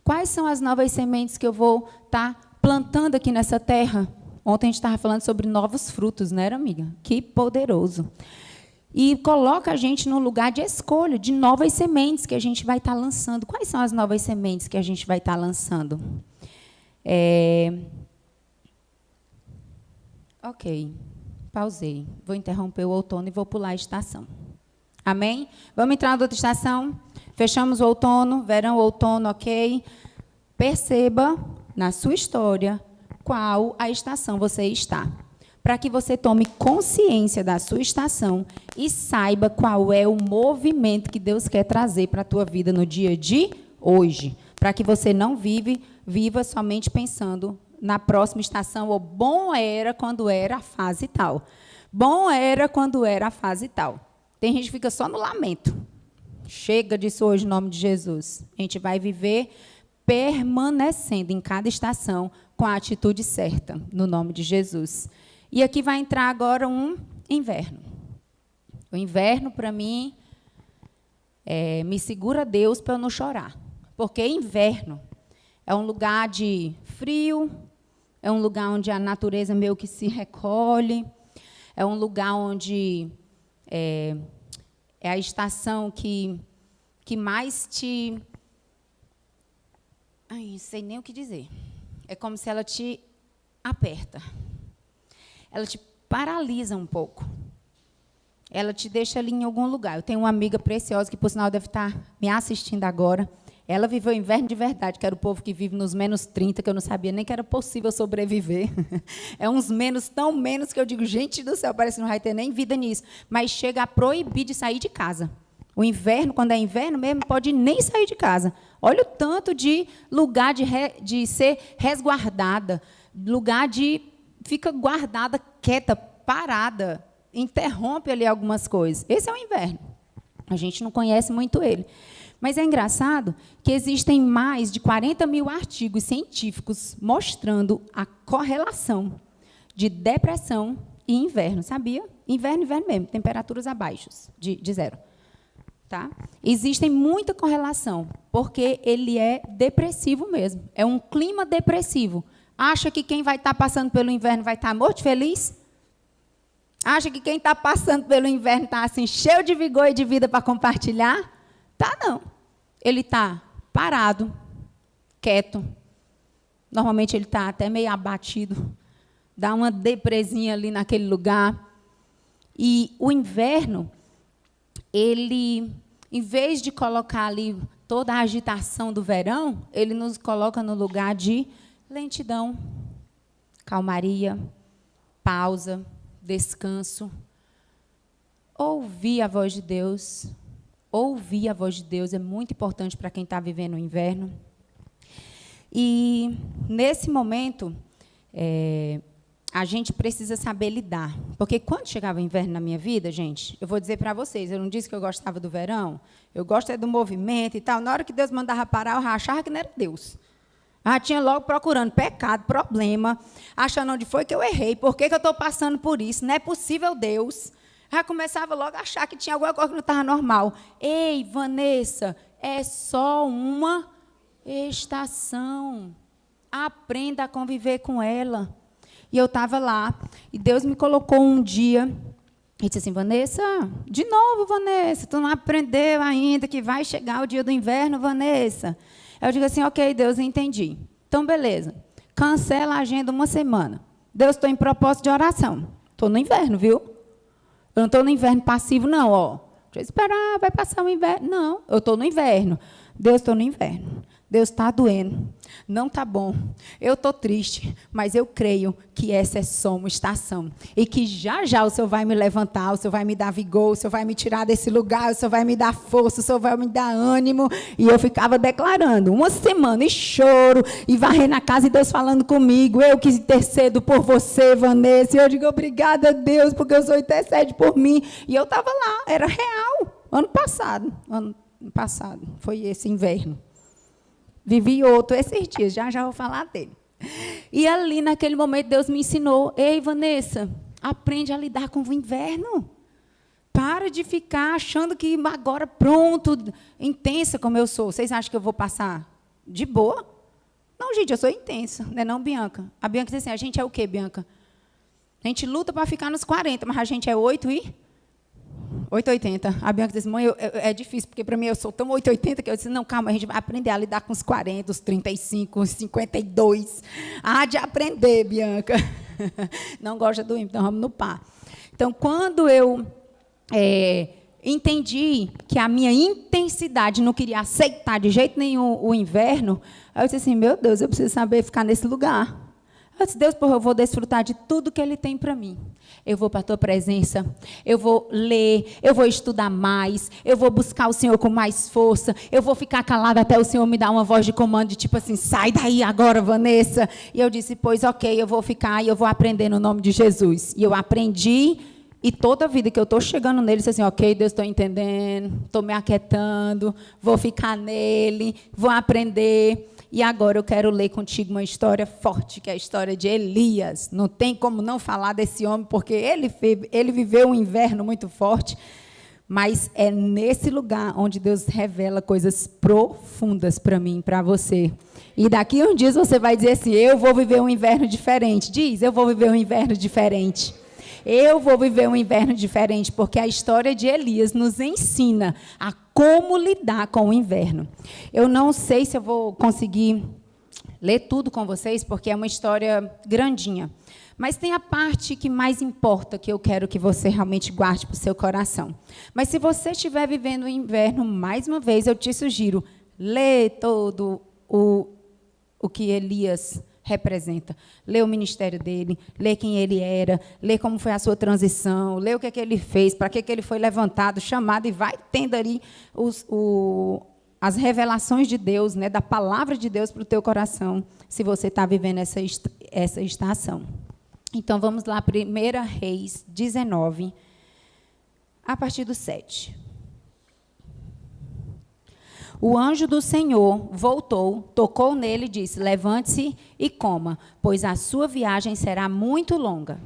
Quais são as novas sementes que eu vou estar plantando aqui nessa terra? Ontem a gente estava falando sobre novos frutos, não era, amiga? Que poderoso. E coloca a gente no lugar de escolha, de novas sementes que a gente vai estar lançando. Quais são as novas sementes que a gente vai estar lançando? Ok, pausei. Vou interromper o outono e vou pular a estação. Amém? Vamos entrar na outra estação? Fechamos o outono, verão, outono, ok? Perceba na sua história qual a estação você está, para que você tome consciência da sua estação e saiba qual é o movimento que Deus quer trazer para a tua vida no dia de hoje, para que você não viva somente pensando na próxima estação, ou bom era quando era a fase tal. Bom era quando era a fase tal. Tem gente que fica só no lamento. Chega disso hoje, em nome de Jesus. A gente vai viver permanecendo em cada estação com a atitude certa, no nome de Jesus. E aqui vai entrar agora um inverno. O inverno, para mim, me segura Deus para eu não chorar. Porque inverno é um lugar de frio, é um lugar onde a natureza meio que se recolhe, é um lugar onde é a estação que mais te... Ai, não sei nem o que dizer. É como se ela te aperta. Ela te paralisa um pouco. Ela te deixa ali em algum lugar. Eu tenho uma amiga preciosa que, por sinal, deve estar me assistindo agora. Ela viveu o inverno de verdade, que era o povo que vive nos menos 30, que eu não sabia nem que era possível sobreviver. É uns menos, tão menos, que eu digo, gente do céu, parece que não vai ter nem vida nisso. Mas chega a proibir de sair de casa. O inverno, quando é inverno mesmo, pode nem sair de casa. Olha o tanto de lugar de ser resguardada, lugar de... fica guardada, quieta, parada, interrompe ali algumas coisas. Esse é o inverno. A gente não conhece muito ele. Mas é engraçado que existem mais de 40 mil artigos científicos mostrando a correlação de depressão e inverno, sabia? Inverno mesmo, temperaturas abaixo de zero. Tá? Existem muita correlação, porque ele é depressivo mesmo. É um clima depressivo. Acha que quem vai estar passando pelo inverno vai estar morto feliz? Acha que quem está passando pelo inverno está assim, cheio de vigor e de vida para compartilhar? Tá, não. Ele está parado, quieto. Normalmente ele está até meio abatido. Dá uma depresinha ali naquele lugar. E o inverno, ele, em vez de colocar ali toda a agitação do verão, ele nos coloca no lugar de lentidão, calmaria, pausa, descanso. Ouvir a voz de Deus. Ouvir a voz de Deus é muito importante para quem está vivendo o inverno. E, nesse momento, a gente precisa saber lidar. Porque, quando chegava o inverno na minha vida, gente, eu vou dizer para vocês, eu não disse que eu gostava do verão, eu gosto do movimento e tal. Na hora que Deus mandava parar, eu já achava que não era Deus. Eu já tinha logo procurando pecado, problema, achando onde foi que eu errei, por que eu estou passando por isso, não é possível, Deus. Já começava logo a achar que tinha alguma coisa que não estava normal. Ei, Vanessa, é só uma estação. Aprenda a conviver com ela. E eu estava lá, e Deus me colocou um dia, e disse assim, Vanessa, de novo, Vanessa, tu não aprendeu ainda que vai chegar o dia do inverno, Vanessa. Eu digo assim, ok, Deus, entendi. Então, beleza. Cancela a agenda uma semana. Deus, estou em propósito de oração. Estou no inverno, viu? Eu não estou no inverno passivo, não, ó. Deixa eu esperar, vai passar o inverno. Não, eu estou no inverno. Deus, estou no inverno. Deus, está doendo. Não está bom. Eu estou triste, mas eu creio que essa é só uma estação. E que já, já o Senhor vai me levantar, o Senhor vai me dar vigor, o Senhor vai me tirar desse lugar, o Senhor vai me dar força, o Senhor vai me dar ânimo. E eu ficava declarando, uma semana, e choro, e varrendo a casa, e Deus falando comigo, eu que intercedo por você, Vanessa. E eu digo, obrigada a Deus, porque o Senhor intercede por mim. E eu estava lá, era real. Ano passado, foi esse inverno. Vivi outro esses dias, já vou falar dele. E ali, naquele momento, Deus me ensinou, ei, Vanessa, aprende a lidar com o inverno. Para de ficar achando que agora, pronto, intensa como eu sou. Vocês acham que eu vou passar de boa? Não, gente, eu sou intensa, não é não, Bianca? A Bianca diz assim, a gente é o quê, Bianca? A gente luta para ficar nos 40, mas a gente é 8,80. A Bianca disse, mãe, é difícil, porque para mim eu sou tão 8,80 que eu disse, não, calma, a gente vai aprender a lidar com os 40, os 35, os 52. Há de aprender, Bianca. Não gosta do ímpio, então vamos no par. Então, quando eu entendi que a minha intensidade não queria aceitar de jeito nenhum o inverno, eu disse assim, meu Deus, eu preciso saber ficar nesse lugar. Eu disse, Deus, eu vou desfrutar de tudo que Ele tem para mim. Eu vou para a Tua presença, eu vou ler, eu vou estudar mais, eu vou buscar o Senhor com mais força, eu vou ficar calada até o Senhor me dar uma voz de comando, de tipo assim, sai daí agora, Vanessa. E eu disse, pois ok, eu vou ficar e eu vou aprender no nome de Jesus. E eu aprendi, e toda a vida que eu estou chegando nele, disse assim, ok, Deus, estou entendendo, estou me aquietando, vou ficar nele, vou aprender. E agora eu quero ler contigo uma história forte, que é a história de Elias. Não tem como não falar desse homem, porque ele viveu um inverno muito forte, mas é nesse lugar onde Deus revela coisas profundas para mim, para você. E daqui a uns dias você vai dizer assim, eu vou viver um inverno diferente. Diz, eu vou viver um inverno diferente. Eu vou viver um inverno diferente, porque a história de Elias nos ensina a como lidar com o inverno. Eu não sei se eu vou conseguir ler tudo com vocês, porque é uma história grandinha. Mas tem a parte que mais importa, que eu quero que você realmente guarde para o seu coração. Mas se você estiver vivendo o inverno, mais uma vez, eu te sugiro, lê todo o que Elias representa. Lê o ministério dele, lê quem ele era, lê como foi a sua transição, lê o que ele fez, para que ele foi levantado, chamado, e vai tendo ali as revelações de Deus, né, da palavra de Deus para o teu coração, se você está vivendo essa estação. Então, vamos lá, 1 Reis 19, a partir do 7. O anjo do Senhor voltou, tocou nele e disse, levante-se e coma, pois a sua viagem será muito longa.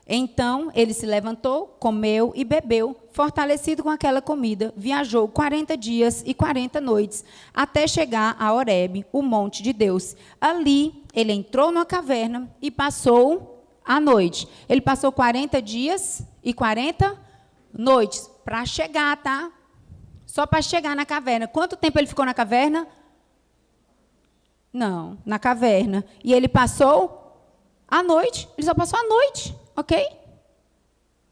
Então, ele se levantou, comeu e bebeu, fortalecido com aquela comida, viajou 40 dias e 40 noites, até chegar a Horebe, o monte de Deus. Ali, ele entrou numa caverna e passou a noite. Ele passou 40 dias e 40 noites. Para chegar, tá? Só para chegar na caverna. Quanto tempo ele ficou na caverna? Não, na caverna. E ele passou a noite. Ele só passou a noite, ok?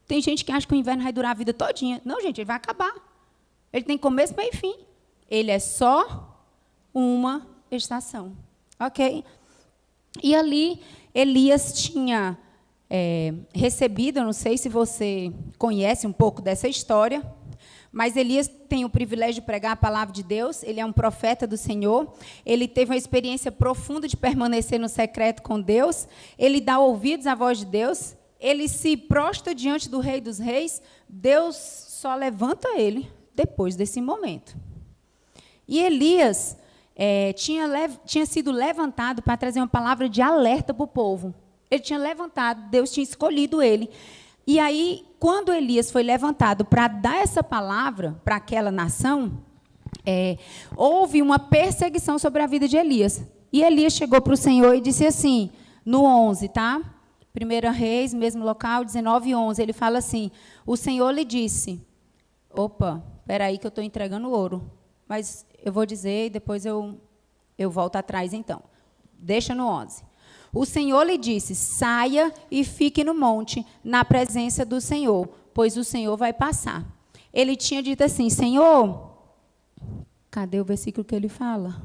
Tem gente que acha que o inverno vai durar a vida todinha. Não, gente, ele vai acabar. Ele tem começo, meio e fim. Ele é só uma estação, ok? E ali, Elias tinha recebido, eu não sei se você conhece um pouco dessa história, mas Elias tem o privilégio de pregar a palavra de Deus, ele é um profeta do Senhor, ele teve uma experiência profunda de permanecer no secreto com Deus, ele dá ouvidos à voz de Deus, ele se prostra diante do Rei dos Reis, Deus só levanta ele depois desse momento. E Elias tinha sido levantado para trazer uma palavra de alerta para o povo. Ele tinha levantado, Deus tinha escolhido ele. E aí, quando Elias foi levantado para dar essa palavra para aquela nação, houve uma perseguição sobre a vida de Elias. E Elias chegou para o Senhor e disse assim, no 11, tá? 1 Reis, mesmo local, 19:11, ele fala assim, o Senhor lhe disse, opa, espera aí que eu estou entregando ouro, mas eu vou dizer e depois eu volto atrás então. Deixa no 11. O Senhor lhe disse, saia e fique no monte, na presença do Senhor, pois o Senhor vai passar. Ele tinha dito assim, Senhor, cadê o versículo que ele fala?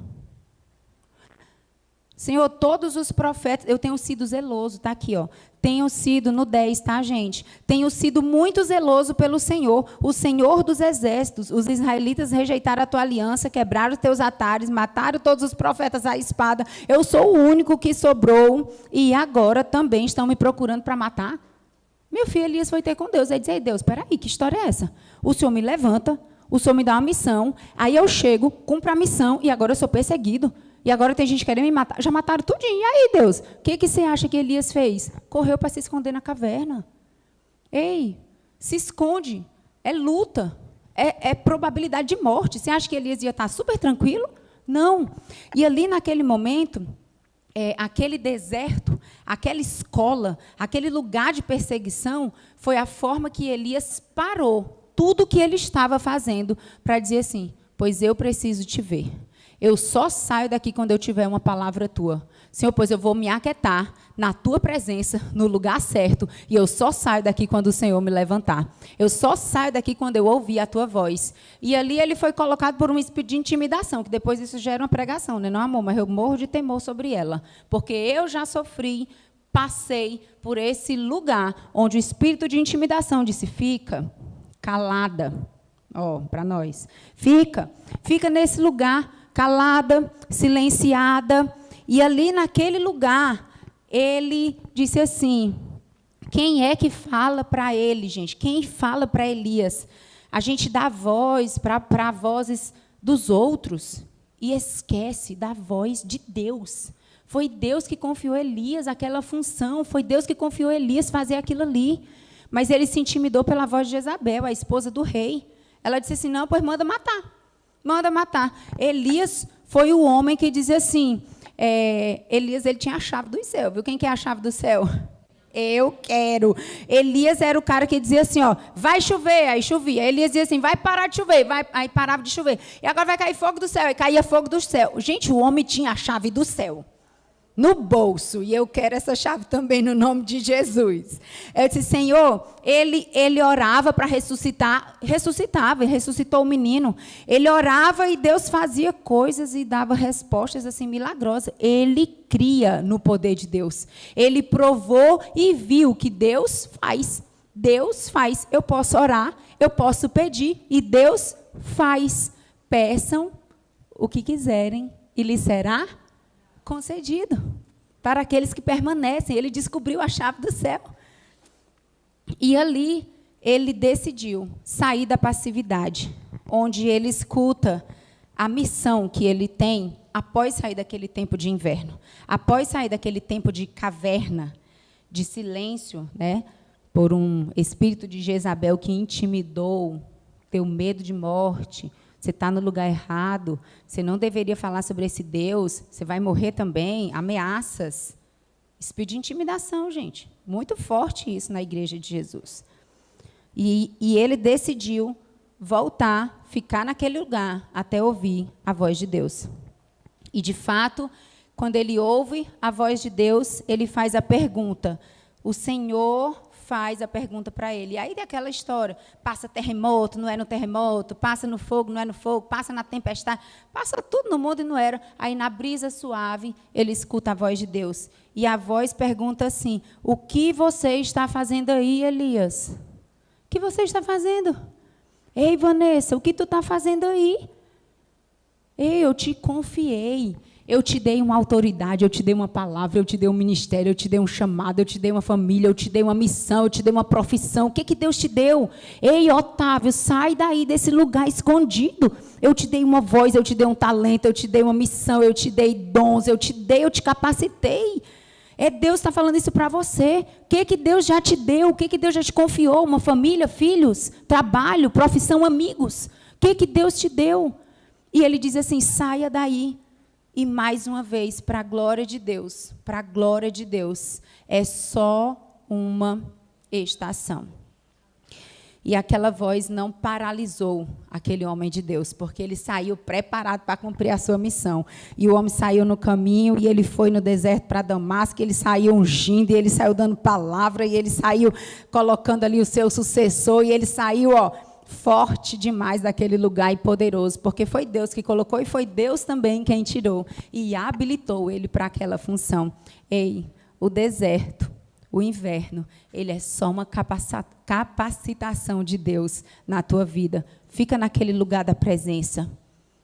Senhor, todos os profetas, eu tenho sido zeloso, está aqui, ó. Tenho sido, no 10, tá, gente? Tenho sido muito zeloso pelo Senhor, o Senhor dos exércitos. Os israelitas rejeitaram a tua aliança, quebraram os teus altares, mataram todos os profetas à espada. Eu sou o único que sobrou e agora também estão me procurando para matar. Meu filho Elias foi ter com Deus. Aí disse, Deus, espera aí, que história é essa? O Senhor me levanta, o Senhor me dá uma missão, aí eu chego, cumpro a missão e agora eu sou perseguido. E agora tem gente querendo me matar. Já mataram tudinho. E aí, Deus? O que você acha que Elias fez? Correu para se esconder na caverna. Ei, se esconde. É luta. É probabilidade de morte. Você acha que Elias ia estar super tranquilo? Não. E ali, naquele momento, aquele deserto, aquela escola, aquele lugar de perseguição, foi a forma que Elias parou tudo o que ele estava fazendo para dizer assim, pois eu preciso te ver. Eu só saio daqui quando eu tiver uma palavra tua. Senhor, pois eu vou me aquietar na tua presença, no lugar certo, e eu só saio daqui quando o Senhor me levantar. Eu só saio daqui quando eu ouvir a tua voz. E ali ele foi colocado por um espírito de intimidação, que depois isso gera uma pregação, né? Não, amor, mas eu morro de temor sobre ela. Porque eu já sofri, passei por esse lugar onde o espírito de intimidação disse, fica calada. Ó, para nós. Fica nesse lugar, calada, silenciada, e ali naquele lugar, ele disse assim, quem é que fala para ele, gente? Quem fala para Elias? A gente dá voz para vozes dos outros e esquece da voz de Deus. Foi Deus que confiou a Elias aquela função, foi Deus que confiou a Elias fazer aquilo ali. Mas ele se intimidou pela voz de Jezabel, a esposa do rei. Ela disse assim, não, pois manda matar. Manda matar. Elias foi o homem que dizia assim, Elias ele tinha a chave do céu, viu? Quem quer a chave do céu? Eu quero. Elias era o cara que dizia assim, ó, vai chover, aí chovia. Elias dizia assim, vai parar de chover, aí parava de chover. E agora vai cair fogo do céu, aí caía fogo do céu. Gente, o homem tinha a chave do céu no bolso, e eu quero essa chave também no nome de Jesus. Eu disse, Senhor, ele orava para ressuscitar, ressuscitava, ele ressuscitou o menino. Ele orava e Deus fazia coisas e dava respostas assim milagrosas. Ele cria no poder de Deus. Ele provou e viu que Deus faz. Deus faz. Eu posso orar, eu posso pedir, e Deus faz. Peçam o que quiserem e lhes será concedido para aqueles que permanecem. Ele descobriu a chave do céu. E ali ele decidiu sair da passividade, onde ele escuta a missão que ele tem após sair daquele tempo de inverno, após sair daquele tempo de caverna, de silêncio, né, por um espírito de Jezabel que intimidou, teu medo de morte. Você está no lugar errado, você não deveria falar sobre esse Deus, você vai morrer também, ameaças. Espírito de intimidação, gente. Muito forte isso na igreja de Jesus. E ele decidiu voltar, ficar naquele lugar, até ouvir a voz de Deus. E, de fato, quando ele ouve a voz de Deus, ele faz a pergunta. O Senhor faz a pergunta para ele. E aí daquela história, passa terremoto, não é no terremoto, passa no fogo, não é no fogo, passa na tempestade, passa tudo no mundo e não era. Aí na brisa suave, ele escuta a voz de Deus. E a voz pergunta assim, o que você está fazendo aí, Elias? O que você está fazendo? Ei, Vanessa, o que tu está fazendo aí? Ei, eu te confiei. Eu te dei uma autoridade, eu te dei uma palavra, eu te dei um ministério, eu te dei um chamado, eu te dei uma família, eu te dei uma missão, eu te dei uma profissão. O que Deus te deu? Ei, Otávio, sai daí desse lugar escondido. Eu te dei uma voz, eu te dei um talento, eu te dei uma missão, eu te dei dons, eu te capacitei. Deus está falando isso para você. O que Deus já te deu? O que Deus já te confiou? Uma família, filhos, trabalho, profissão, amigos. O que Deus te deu? E ele diz assim, saia daí. E mais uma vez, para a glória de Deus, é só uma estação. E aquela voz não paralisou aquele homem de Deus, porque ele saiu preparado para cumprir a sua missão. E o homem saiu no caminho, e ele foi no deserto para Damasco, ele saiu ungindo, e ele saiu dando palavra, e ele saiu colocando ali o seu sucessor, e ele saiu, forte demais daquele lugar e poderoso, porque foi Deus que colocou, e foi Deus também quem tirou, e habilitou ele para aquela função. Ei, o deserto, o inverno, ele é só uma capacitação de Deus na tua vida. Fica naquele lugar da presença.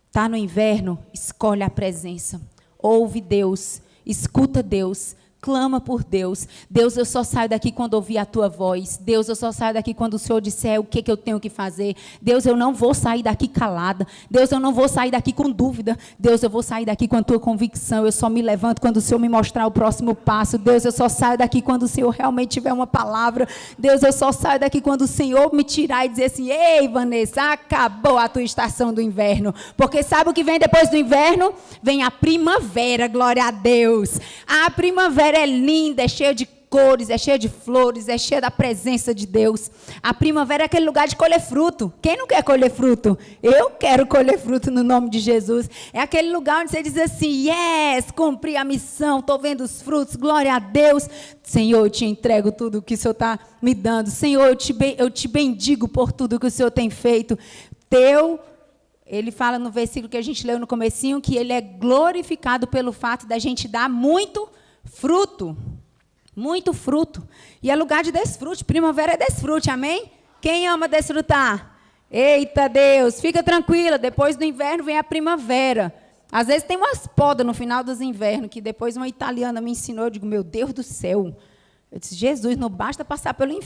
Está no inverno? Escolhe a presença. Ouve Deus, escuta Deus, clama por Deus. Deus, eu só saio daqui quando ouvir a tua voz. Deus, eu só saio daqui quando o Senhor disser o que eu tenho que fazer. Deus, eu não vou sair daqui calada. Deus, eu não vou sair daqui com dúvida. Deus, eu vou sair daqui com a tua convicção. Eu só me levanto quando o Senhor me mostrar o próximo passo. Deus, eu só saio daqui quando o Senhor realmente tiver uma palavra. Deus, eu só saio daqui quando o Senhor me tirar e dizer assim, ei, Vanessa, acabou a tua estação do inverno. Porque sabe o que vem depois do inverno? Vem a primavera, glória a Deus. A primavera é linda, é cheia de cores, é cheia de flores, é cheia da presença de Deus. A primavera é aquele lugar de colher fruto. Quem não quer colher fruto? Eu quero colher fruto no nome de Jesus. É aquele lugar onde você diz assim, yes, cumpri a missão, estou vendo os frutos, glória a Deus. Senhor, eu te entrego tudo o que o Senhor está me dando. Senhor, eu te bendigo por tudo que o Senhor tem feito. Ele fala no versículo que a gente leu no comecinho, que ele é glorificado pelo fato da gente dar muito fruto. Muito fruto. E é lugar de desfrute. Primavera é desfrute, amém? Quem ama desfrutar? Eita Deus, fica tranquila. Depois do inverno vem a primavera. Às vezes tem umas podas no final dos invernos, que depois uma italiana me ensinou. Eu digo, meu Deus do céu. Eu disse, Jesus, não basta passar pelo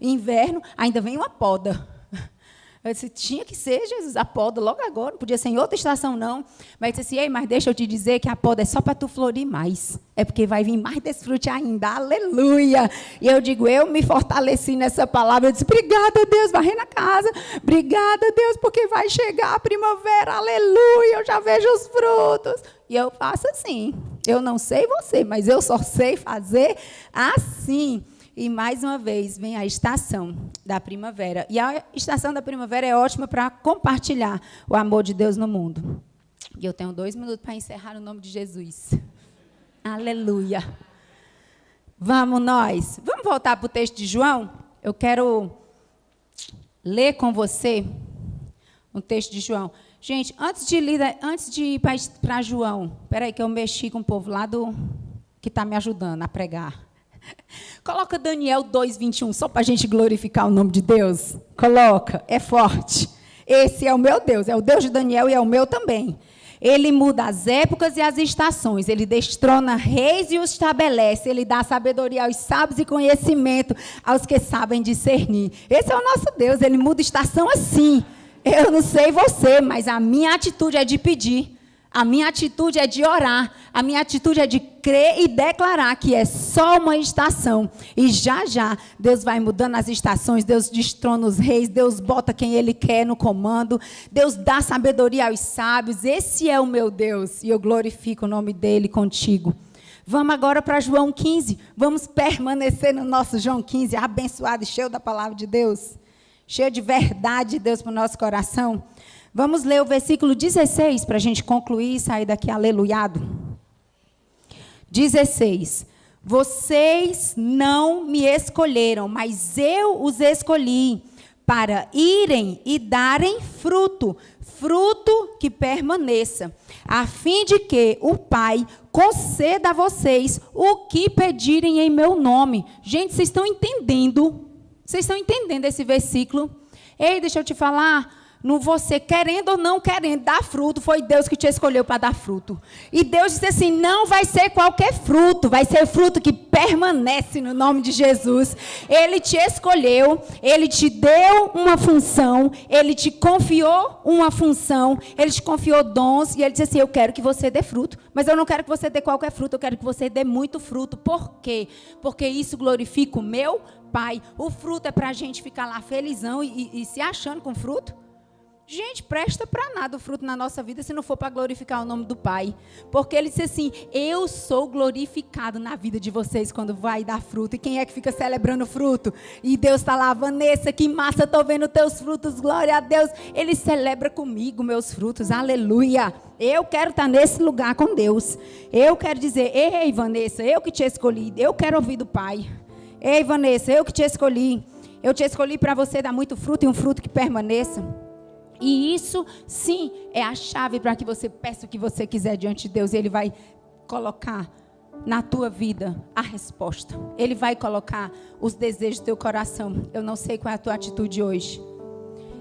inverno, ainda vem uma poda. Eu disse, tinha que ser, Jesus, a poda logo agora, não podia ser em outra estação, não. Mas eu disse assim, ei, mas deixa eu te dizer que a poda é só para tu florir mais. É porque vai vir mais desfrute ainda, aleluia. E eu digo, eu me fortaleci nessa palavra, eu disse, obrigada, Deus, varrei na casa. Obrigada, Deus, porque vai chegar a primavera, aleluia, eu já vejo os frutos. E eu faço assim, eu não sei você, mas eu só sei fazer assim. E, mais uma vez, vem a estação da primavera. E a estação da primavera é ótima para compartilhar o amor de Deus no mundo. E eu tenho 2 minutos para encerrar no nome de Jesus. Aleluia. Vamos nós. Vamos voltar para o texto de João? Eu quero ler com você um texto de João. Gente, antes de ir para João, espera aí que eu mexi com o povo lá que está me ajudando a pregar. Coloca Daniel 2:21, só para a gente glorificar o nome de Deus. Coloca, é forte. Esse é o meu Deus, é o Deus de Daniel e é o meu também. Ele muda as épocas e as estações, ele destrona reis e os estabelece, ele dá sabedoria aos sábios e conhecimento aos que sabem discernir. Esse é o nosso Deus, ele muda estação assim. Eu não sei você, mas a minha atitude é de pedir. A minha atitude é de orar, a minha atitude é de crer e declarar que é só uma estação. E já, Deus vai mudando as estações, Deus destrona os reis, Deus bota quem Ele quer no comando, Deus dá sabedoria aos sábios. Esse é o meu Deus, e eu glorifico o nome dEle contigo. Vamos agora para João 15, vamos permanecer no nosso João 15, abençoado e cheio da palavra de Deus, cheio de verdade de Deus para o nosso coração. Vamos ler o versículo 16 para a gente concluir e sair daqui aleluiado. 16. Vocês não me escolheram, mas eu os escolhi para irem e darem fruto, fruto que permaneça, a fim de que o Pai conceda a vocês o que pedirem em meu nome. Gente, vocês estão entendendo? Vocês estão entendendo esse versículo? Ei, deixa eu te falar. No você querendo ou não querendo dar fruto, foi Deus que te escolheu para dar fruto. E Deus disse assim, não vai ser qualquer fruto, vai ser fruto que permanece no nome de Jesus. Ele te escolheu, Ele te deu uma função, Ele te confiou uma função, Ele te confiou dons, e Ele disse assim, eu quero que você dê fruto, mas eu não quero que você dê qualquer fruto, eu quero que você dê muito fruto. Por quê? Porque isso glorifica o meu Pai. O fruto é para a gente ficar lá felizão e se achando com fruto. Gente, presta para nada o fruto na nossa vida se não for para glorificar o nome do Pai. Porque Ele disse assim, eu sou glorificado na vida de vocês quando vai dar fruto. E quem é que fica celebrando o fruto? E Deus está lá, Vanessa, que massa, estou vendo teus frutos, glória a Deus. Ele celebra comigo meus frutos, aleluia. Eu quero estar nesse lugar com Deus. Eu quero dizer, ei Vanessa, eu que te escolhi, eu quero ouvir do Pai. Ei Vanessa, eu que te escolhi. Eu te escolhi para você dar muito fruto e um fruto que permaneça. E isso, sim, é a chave para que você peça o que você quiser diante de Deus. Ele vai colocar na tua vida a resposta. Ele vai colocar os desejos do teu coração. Eu não sei qual é a tua atitude hoje.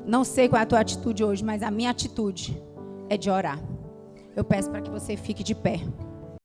Não sei qual é a tua atitude hoje, mas a minha atitude é de orar. Eu peço para que você fique de pé.